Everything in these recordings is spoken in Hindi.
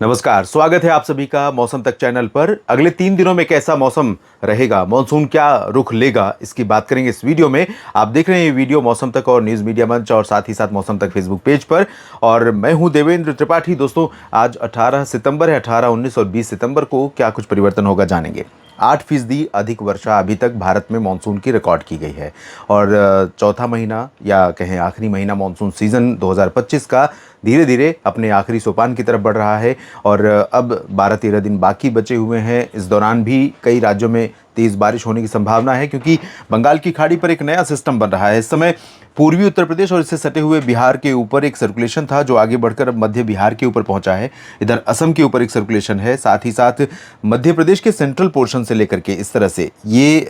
नमस्कार, स्वागत है आप सभी का मौसम तक चैनल पर। अगले 3 दिनों में कैसा मौसम रहेगा, मानसून क्या रुख लेगा, इसकी बात करेंगे इस वीडियो में। आप देख रहे हैं ये वीडियो मौसम तक और न्यूज़ मीडिया मंच और साथ ही साथ मौसम तक फेसबुक पेज पर। और मैं हूं देवेंद्र त्रिपाठी। दोस्तों, आज 18 सितंबर है। 18, 19 और 20 सितंबर को क्या कुछ परिवर्तन होगा जानेंगे। 8% अधिक वर्षा अभी तक भारत में मानसून की रिकॉर्ड की गई है। और चौथा महीना या कहें आखिरी महीना मानसून सीजन 2025 का धीरे धीरे अपने आखिरी सोपान की तरफ बढ़ रहा है। और अब 12-13 दिन बाकी बचे हुए हैं। इस दौरान भी कई राज्यों में तेज़ बारिश होने की संभावना है, क्योंकि बंगाल की खाड़ी पर एक नया सिस्टम बन रहा है। इस समय पूर्वी उत्तर प्रदेश और इससे सटे हुए बिहार के ऊपर एक सर्कुलेशन था, जो आगे बढ़कर अब मध्य बिहार के ऊपर पहुंचा है। इधर असम के ऊपर एक सर्कुलेशन है, साथ ही साथ मध्य प्रदेश के सेंट्रल पोर्शन से लेकर के इस तरह से ये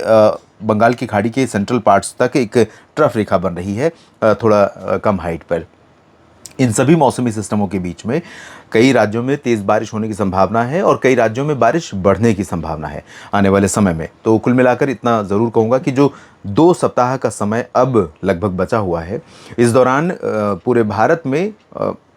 बंगाल की खाड़ी के सेंट्रल पार्ट्स तक एक ट्रफ रेखा बन रही है, थोड़ा कम हाइट पर। इन सभी मौसमी सिस्टमों के बीच में कई राज्यों में तेज़ बारिश होने की संभावना है और कई राज्यों में बारिश बढ़ने की संभावना है आने वाले समय में। तो कुल मिलाकर इतना ज़रूर कहूँगा कि जो 2 सप्ताह का समय अब लगभग बचा हुआ है, इस दौरान पूरे भारत में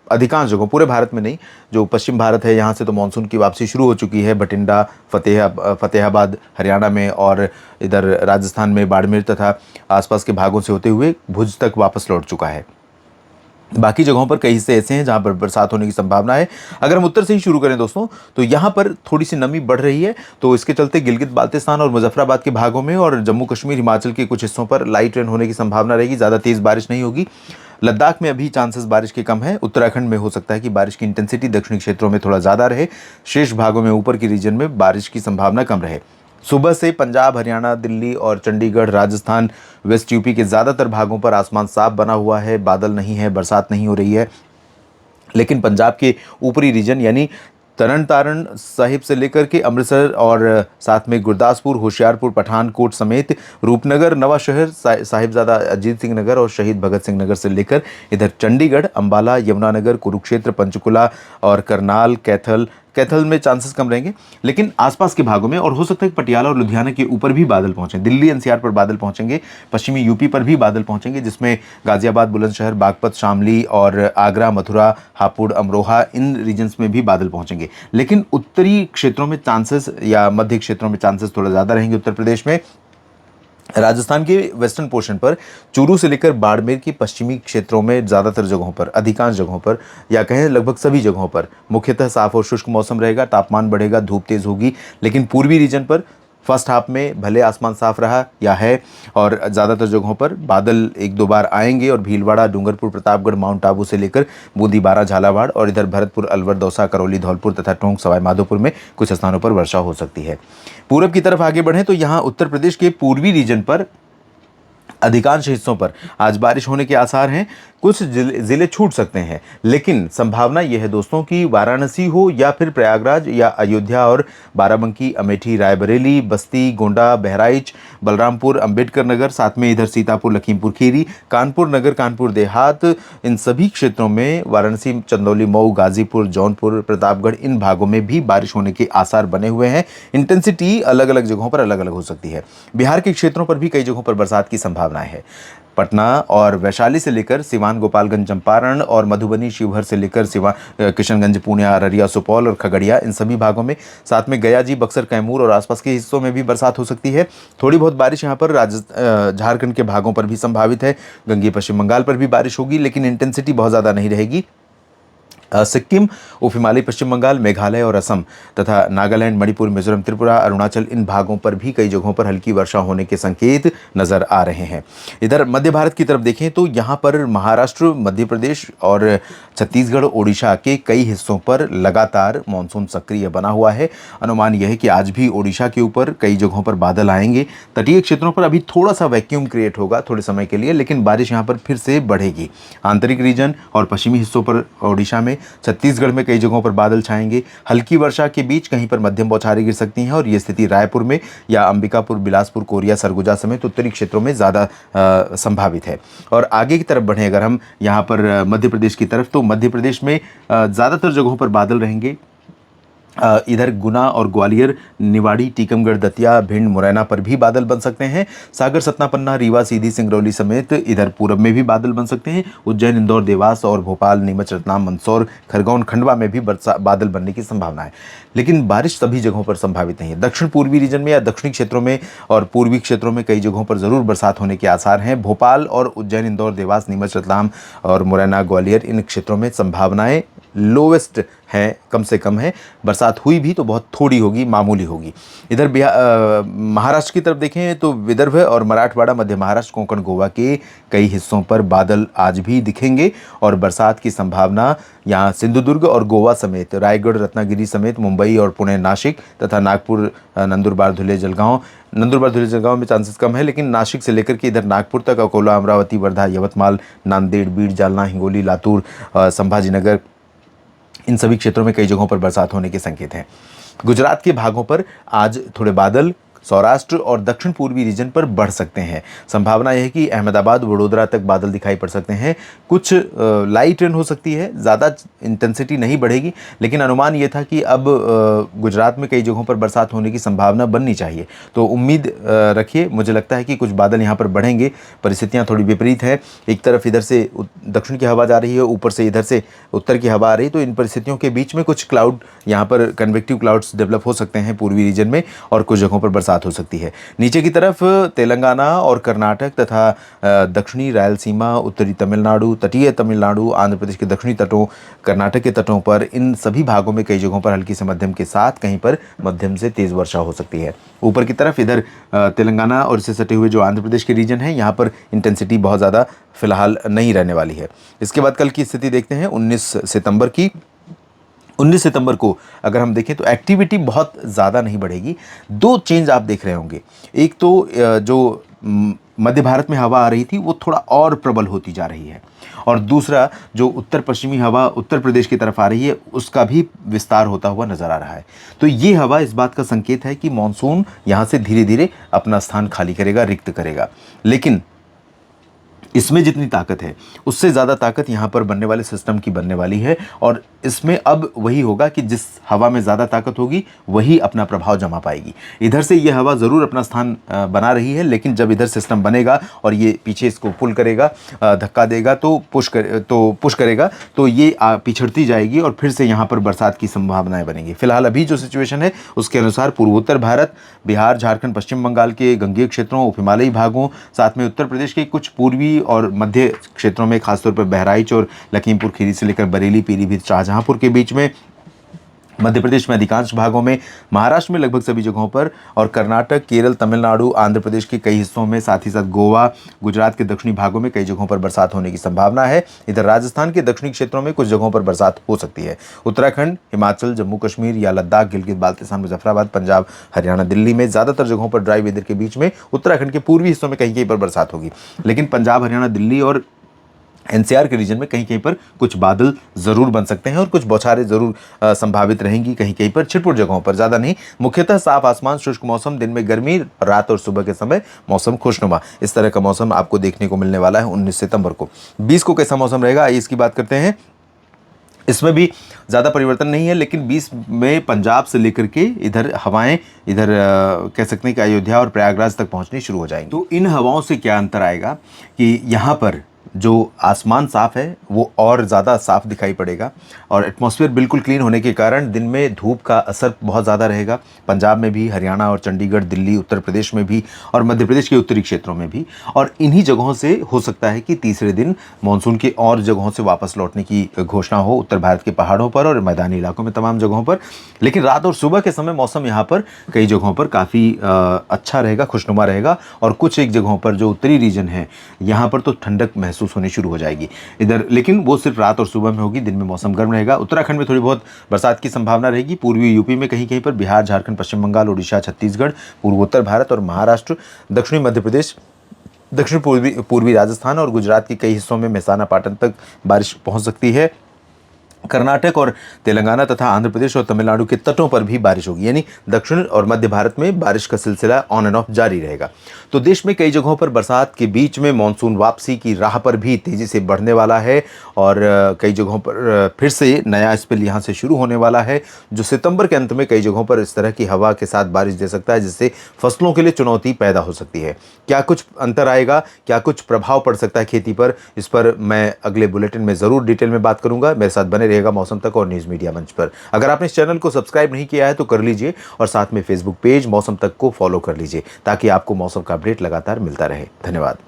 अधिकांश जगहों, पूरे भारत में नहीं, जो पश्चिम भारत है यहाँ से तो मानसून की वापसी शुरू हो चुकी है। बठिंडा, फतेहाबाद हरियाणा में, और इधर राजस्थान में बाड़मेर तथा आसपास के भागों से होते हुए भुज तक वापस लौट चुका है। बाकी जगहों पर कई हिस्से ऐसे हैं जहां पर बरसात होने की संभावना है। अगर हम उत्तर से ही शुरू करें दोस्तों, तो यहां पर थोड़ी सी नमी बढ़ रही है, तो इसके चलते गिलगित बाल्टिस्तान और मुजफ्फराबाद के भागों में और जम्मू कश्मीर, हिमाचल के कुछ हिस्सों पर लाइट रेन होने की संभावना रहेगी। ज़्यादा तेज़ बारिश नहीं होगी। लद्दाख में अभी चांसेस बारिश के कम है। उत्तराखंड में हो सकता है कि बारिश की इंटेंसिटी दक्षिणी क्षेत्रों में थोड़ा ज़्यादा रहे। शेष भागों में, ऊपर की रीजन में बारिश की संभावना कम रहे। सुबह से पंजाब, हरियाणा, दिल्ली और चंडीगढ़, राजस्थान, वेस्ट यूपी के ज़्यादातर भागों पर आसमान साफ बना हुआ है। बादल नहीं है, बरसात नहीं हो रही है। लेकिन पंजाब के ऊपरी रीजन यानी तरन तारण साहिब से लेकर के अमृतसर और साथ में गुरदासपुर, होशियारपुर, पठानकोट समेत रूपनगर, नवा शहर, साहिबजादा अजीत सिंह नगर और शहीद भगत सिंह नगर से लेकर इधर चंडीगढ़, अंबाला, यमुनानगर, कुरुक्षेत्र, पंचकुला और करनाल, कैथल में चांसेस कम रहेंगे। लेकिन आसपास के भागों में, और हो सकता है कि पटियाला और लुधियाना के ऊपर भी बादल पहुंचे। दिल्ली एनसीआर पर बादल पहुंचेंगे, पश्चिमी यूपी पर भी बादल पहुंचेंगे, जिसमें गाजियाबाद, बुलंदशहर, बागपत, शामली और आगरा, मथुरा, हापुड़, अमरोहा, इन रीजन्स में भी बादल पहुंचेंगे। लेकिन उत्तरी क्षेत्रों में चांसेस या मध्य क्षेत्रों में चांसेस थोड़ा ज़्यादा रहेंगे। उत्तर प्रदेश में, राजस्थान के वेस्टर्न पोर्शन पर, चूरू से लेकर बाड़मेर की पश्चिमी क्षेत्रों में ज़्यादातर जगहों पर, अधिकांश जगहों पर या कहें लगभग सभी जगहों पर मुख्यतः साफ और शुष्क मौसम रहेगा। तापमान बढ़ेगा, धूप तेज़ होगी। लेकिन पूर्वी रीजन पर फर्स्ट हाफ में भले आसमान साफ रहा या है, और ज़्यादातर जगहों पर बादल 1-2 बार आएंगे और भीलवाड़ा, डूंगरपुर, प्रतापगढ़, माउंट आबू से लेकर बूंदी, बारा, झालावाड़ और इधर भरतपुर, अलवर, दौसा, करौली, धौलपुर तथा टोंक, सवाई माधोपुर में कुछ स्थानों पर वर्षा हो सकती है। पूरब की तरफ आगे बढ़ें तो यहाँ उत्तर प्रदेश के पूर्वी रीजन पर अधिकांश हिस्सों पर आज बारिश होने के आसार हैं। कुछ ज़िले छूट सकते हैं, लेकिन संभावना यह है दोस्तों कि वाराणसी हो या फिर प्रयागराज या अयोध्या और बाराबंकी, अमेठी, रायबरेली, बस्ती, गोंडा, बहराइच, बलरामपुर, अंबेडकर नगर, साथ में इधर सीतापुर, लखीमपुर खीरी, कानपुर नगर, कानपुर देहात, इन सभी क्षेत्रों में, वाराणसी, चंदौली, मऊ, गाजीपुर, जौनपुर, प्रतापगढ़, इन भागों में भी बारिश होने के आसार बने हुए हैं। इंटेंसिटी अलग अलग जगहों पर अलग अलग हो सकती है। बिहार के क्षेत्रों पर भी कई जगहों पर बरसात की संभावनाएं है। पटना और वैशाली से लेकर सिवान, गोपालगंज, चंपारण और मधुबनी, शिवहर से लेकर किशनगंज, पूर्णिया, अररिया, सुपौल और खगड़िया, इन सभी भागों में, साथ में गया जी, बक्सर, कैमूर और आसपास के हिस्सों में भी बरसात हो सकती है। थोड़ी बहुत बारिश यहाँ पर झारखंड के भागों पर भी संभावित है। गंगे पश्चिम बंगाल पर भी बारिश होगी, लेकिन इंटेंसिटी बहुत ज़्यादा नहीं रहेगी। सिक्किम, उप हिमालय पश्चिम बंगाल, मेघालय और असम तथा नागालैंड, मणिपुर, मिजोरम, त्रिपुरा, अरुणाचल, इन भागों पर भी कई जगहों पर हल्की वर्षा होने के संकेत नजर आ रहे हैं। इधर मध्य भारत की तरफ देखें तो यहाँ पर महाराष्ट्र, मध्य प्रदेश और छत्तीसगढ़, ओडिशा के कई हिस्सों पर लगातार मानसून सक्रिय बना हुआ है। अनुमान यह है कि आज भी ओडिशा के ऊपर कई जगहों पर बादल आएंगे। तटीय क्षेत्रों पर अभी थोड़ा सा वैक्यूम क्रिएट होगा थोड़े समय के लिए, लेकिन बारिश यहाँ पर फिर से बढ़ेगी। आंतरिक रीजन और पश्चिमी हिस्सों पर ओडिशा में, छत्तीसगढ़ में कई जगहों पर बादल छाएंगे। हल्की वर्षा के बीच कहीं पर मध्यम बौछारें गिर सकती हैं, और ये स्थिति रायपुर में या अंबिकापुर, बिलासपुर, कोरिया, सरगुजा समेत उत्तरी क्षेत्रों में ज़्यादा संभावित है। और आगे की तरफ बढ़ें अगर हम यहाँ पर मध्य प्रदेश की तरफ, तो मध्य प्रदेश में ज़्यादातर जगहों पर बादल रहेंगे। इधर गुना और ग्वालियर, निवाड़ी, टीकमगढ़, दतिया, भिंड, मुरैना पर भी बादल बन सकते हैं। सागर, सतना, पन्ना, रीवा, सीधी, सिंगरौली समेत इधर पूरब में भी बादल बन सकते हैं। उज्जैन, इंदौर, देवास और भोपाल, नीमच, रतलाम, मंदसौर, खरगोन, खंडवा में भी बादल बनने की संभावना है। लेकिन बारिश सभी जगहों पर संभावित नहीं है। दक्षिण पूर्वी रीजन में या दक्षिणी क्षेत्रों में और पूर्वी क्षेत्रों में कई जगहों पर जरूर बरसात होने के आसार हैं। भोपाल और उज्जैन, इंदौर, देवास, नीमच, रतलाम और मुरैना, ग्वालियर, इन क्षेत्रों में संभावनाएं लोवेस्ट है, कम से कम है। बरसात हुई भी तो बहुत थोड़ी होगी, मामूली होगी। इधर महाराष्ट्र की तरफ देखें तो विदर्भ और मराठवाड़ा, मध्य महाराष्ट्र, कोंकण, गोवा के कई हिस्सों पर बादल आज भी दिखेंगे और बरसात की संभावना यहाँ सिंधुदुर्ग और गोवा समेत रायगढ़, रत्नागिरी समेत मुंबई और पुणे, नासिक तथा नागपुर, नंदुरबार, धुले, जलगांव में चांसेस कम है। लेकिन नासिक से लेकर के इधर नागपुर तक, अकोला, अमरावती, वर्धा, यवतमाल, नांदेड़, बीड, जालना, हिंगोली, लातूर, संभाजीनगर, इन सभी क्षेत्रों में कई जगहों पर बरसात होने के संकेत हैं। गुजरात के भागों पर आज थोड़े बादल सौराष्ट्र और दक्षिण पूर्वी रीजन पर बढ़ सकते हैं। संभावना यह है कि अहमदाबाद, वडोदरा तक बादल दिखाई पड़ सकते हैं। कुछ लाइट रेन हो सकती है, ज़्यादा इंटेंसिटी नहीं बढ़ेगी, लेकिन अनुमान यह था कि अब गुजरात में कई जगहों पर बरसात होने की संभावना बननी चाहिए। तो उम्मीद रखिए, मुझे लगता है कि कुछ बादल यहाँ पर बढ़ेंगे। परिस्थितियाँ थोड़ी विपरीत हैं, एक तरफ इधर से दक्षिण की हवा जा रही है, ऊपर से इधर से उत्तर की हवा आ रही है, तो इन परिस्थितियों के बीच में कुछ क्लाउड यहाँ पर कन्वेक्टिव क्लाउड्स डेवलप हो सकते हैं पूर्वी रीजन में और कुछ जगहों पर बरसात हो सकती है। नीचे की तरफ तेलंगाना और कर्नाटक तथा दक्षिणी रायलसीमा, उत्तरी तमिलनाडु, तटीय तमिलनाडु, आंध्र प्रदेश के दक्षिणी तटों, कर्नाटक के तटों पर, इन सभी भागों में कई जगहों पर हल्की से मध्यम के साथ कहीं पर मध्यम से तेज वर्षा हो सकती है। ऊपर की तरफ इधर तेलंगाना और इससे सटे हुए जो आंध्र प्रदेश के रीजन है, यहाँ पर इंटेंसिटी बहुत ज़्यादा फिलहाल नहीं रहने वाली है। इसके बाद कल की स्थिति देखते हैं 19 सितंबर की। 19 सितंबर को अगर हम देखें तो एक्टिविटी बहुत ज़्यादा नहीं बढ़ेगी। दो चेंज आप देख रहे होंगे, एक तो जो मध्य भारत में हवा आ रही थी वो थोड़ा और प्रबल होती जा रही है, और दूसरा जो उत्तर पश्चिमी हवा उत्तर प्रदेश की तरफ आ रही है उसका भी विस्तार होता हुआ नज़र आ रहा है। तो ये हवा इस बात का संकेत है कि मानसून यहाँ से धीरे धीरे अपना स्थान खाली करेगा, रिक्त करेगा। लेकिन इसमें जितनी ताकत है उससे ज़्यादा ताकत यहाँ पर बनने वाले सिस्टम की बनने वाली है, और इसमें अब वही होगा कि जिस हवा में ज़्यादा ताकत होगी वही अपना प्रभाव जमा पाएगी। इधर से ये हवा ज़रूर अपना स्थान बना रही है, लेकिन जब इधर सिस्टम बनेगा और ये पीछे इसको पुल करेगा, धक्का देगा तो पुश करेगा तो ये पिछड़ती जाएगी और फिर से यहाँ पर बरसात की संभावनाएं बनेंगी। फिलहाल अभी जो सिचुएशन है उसके अनुसार पूर्वोत्तर भारत, बिहार, झारखंड, पश्चिम बंगाल के गंगेय क्षेत्रों, उप हिमालयी भागों, साथ में उत्तर प्रदेश के कुछ पूर्वी और मध्य क्षेत्रों में, खासतौर पर बहराइच और लखीमपुर खीरी से लेकर बरेली, पीलीभीत, शाहजहांपुर के बीच में, मध्य प्रदेश में अधिकांश भागों में, महाराष्ट्र में लगभग सभी जगहों पर, और कर्नाटक, केरल, तमिलनाडु, आंध्र प्रदेश के कई हिस्सों में, साथ ही साथ गोवा, गुजरात के दक्षिणी भागों में कई जगहों पर बरसात होने की संभावना है। इधर राजस्थान के दक्षिणी क्षेत्रों में कुछ जगहों पर बरसात हो सकती है। उत्तराखंड, हिमाचल, जम्मू कश्मीर या लद्दाख, गिलगित बाल्टिस्तान, मुजफ्फराबाद, पंजाब, हरियाणा, दिल्ली में ज़्यादातर जगहों पर ड्राई वेदर के बीच में उत्तराखंड के पूर्वी हिस्सों में कहीं कहीं पर बरसात होगी। लेकिन पंजाब, हरियाणा, दिल्ली और एनसीआर के रीजन में कहीं कहीं पर कुछ बादल ज़रूर बन सकते हैं और कुछ बौछारें ज़रूर संभावित रहेंगी, कहीं कहीं पर छिटपुट जगहों पर, ज़्यादा नहीं। मुख्यतः साफ आसमान, शुष्क मौसम, दिन में गर्मी, रात और सुबह के समय मौसम खुशनुमा, इस तरह का मौसम आपको देखने को मिलने वाला है 19 सितंबर को। 20 को कैसा मौसम रहेगा आइए इसकी बात करते हैं। इसमें भी ज़्यादा परिवर्तन नहीं है, लेकिन 20 में पंजाब से लेकर के इधर हवाएं इधर कह सकते हैं कि अयोध्या और प्रयागराज तक पहुंचनी शुरू हो जाएंगी। तो इन हवाओं से क्या अंतर आएगा कि यहाँ पर जो आसमान साफ़ है वो और ज़्यादा साफ़ दिखाई पड़ेगा, और एटमॉस्फेयर बिल्कुल क्लीन होने के कारण दिन में धूप का असर बहुत ज़्यादा रहेगा। पंजाब में भी, हरियाणा और चंडीगढ़, दिल्ली, उत्तर प्रदेश में भी और मध्य प्रदेश के उत्तरी क्षेत्रों में भी, और इन्हीं जगहों से हो सकता है कि तीसरे दिन मानसून के और जगहों से वापस लौटने की घोषणा हो, उत्तर भारत के पहाड़ों पर और मैदानी इलाकों में तमाम जगहों पर। लेकिन रात और सुबह के समय मौसम यहाँ पर कई जगहों पर काफ़ी अच्छा रहेगा, खुशनुमा रहेगा, और कुछ एक जगहों पर जो उत्तरी रीजन है यहाँ पर तो ठंडक महसूस होनी शुरू हो जाएगी इधर, लेकिन वो सिर्फ रात और सुबह में होगी, दिन में मौसम गर्म रहेगा। उत्तराखंड में थोड़ी बहुत बरसात की संभावना रहेगी, पूर्वी यूपी में कहीं कहीं पर, बिहार, झारखंड, पश्चिम बंगाल, उड़ीसा, छत्तीसगढ़, पूर्वोत्तर भारत और महाराष्ट्र, दक्षिणी मध्य प्रदेश, दक्षिण पूर्वी राजस्थान और गुजरात के कई हिस्सों में मेहसाना, पाटन तक बारिश पहुंच सकती है। कर्नाटक और तेलंगाना तथा आंध्र प्रदेश और तमिलनाडु के तटों पर भी बारिश होगी, यानी दक्षिण और मध्य भारत में बारिश का सिलसिला ऑन एंड ऑफ जारी रहेगा। तो देश में कई जगहों पर बरसात के बीच में मानसून वापसी की राह पर भी तेजी से बढ़ने वाला है और कई जगहों पर फिर से नया स्पेल यहाँ से शुरू होने वाला है, जो सितंबर के अंत में कई जगहों पर इस तरह की हवा के साथ बारिश दे सकता है, जिससे फसलों के लिए चुनौती पैदा हो सकती है। क्या कुछ अंतर आएगा, क्या कुछ प्रभाव पड़ सकता है खेती पर, इस पर मैं अगले बुलेटिन में ज़रूर डिटेल में बात करूंगा। मेरे साथ बने रहेगा मौसम तक और न्यूज़ मीडिया मंच पर। अगर आपने इस चैनल को सब्सक्राइब नहीं किया है तो कर लीजिए और साथ में फेसबुक पेज मौसम तक को फॉलो कर लीजिए, ताकि आपको मौसम का अपडेट लगातार मिलता रहे। धन्यवाद।